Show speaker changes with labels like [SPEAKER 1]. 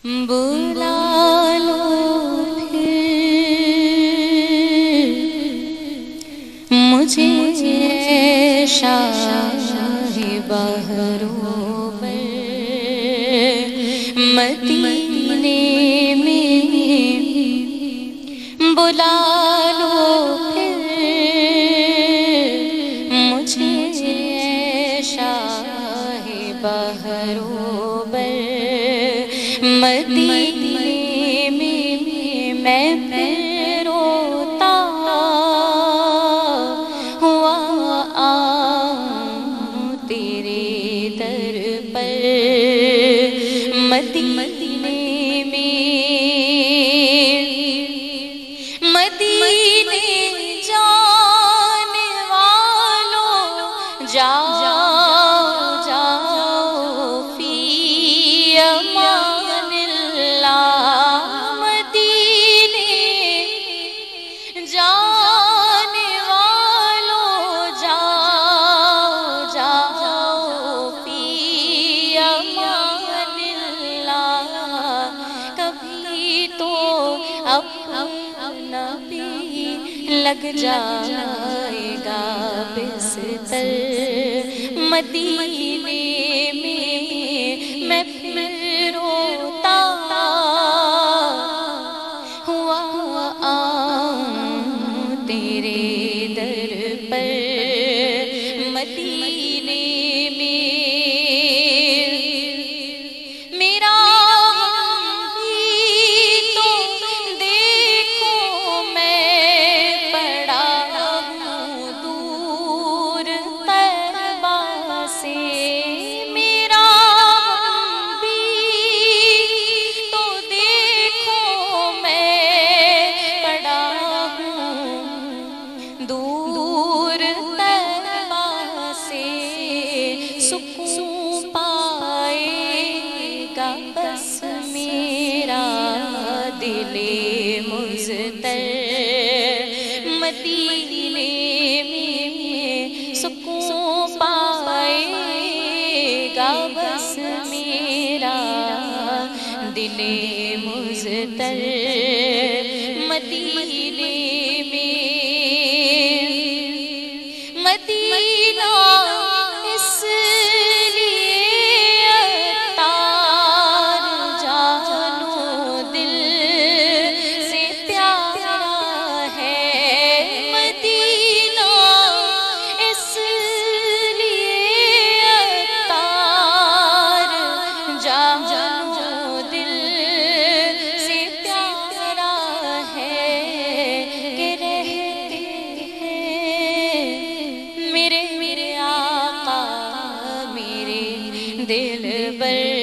[SPEAKER 1] بلا لو پھر مجھے شاہ بہروں پر مدینے میں بلا لو پھر مجھے شاہ بہروں پر مدینے میں میں پھر روتا ہوا آؤں تیرے در پر مدینے میں مدینے جانے والوں جاؤ جاؤ فی امان اللہ مدینے جانے والوں جاؤ جاؤ فی امان اللہ کبھی تو اپنا بھی لگ جائے گا بستر مدینے میں میں پھر روتا ہوا آؤں تیرے در پر مدینے میں میرا بھی تو دیکھو میں پڑا ہوں دور طیبہ سے میرا بھی تو دیکھو میں پڑا ہوں دور طیبہ سے سکون پائے گا بس میرا دل مضطر مدینے میں سکون پائے گا بس میرا دل مضطر مدینے میں مدینہ اس لیے عطار جانو دل سے پیارا ہے مدینہ اس لیے عطار جانو دل سے پیارا ہے کہ رہتے ہیں میرے آقا میرے دل پر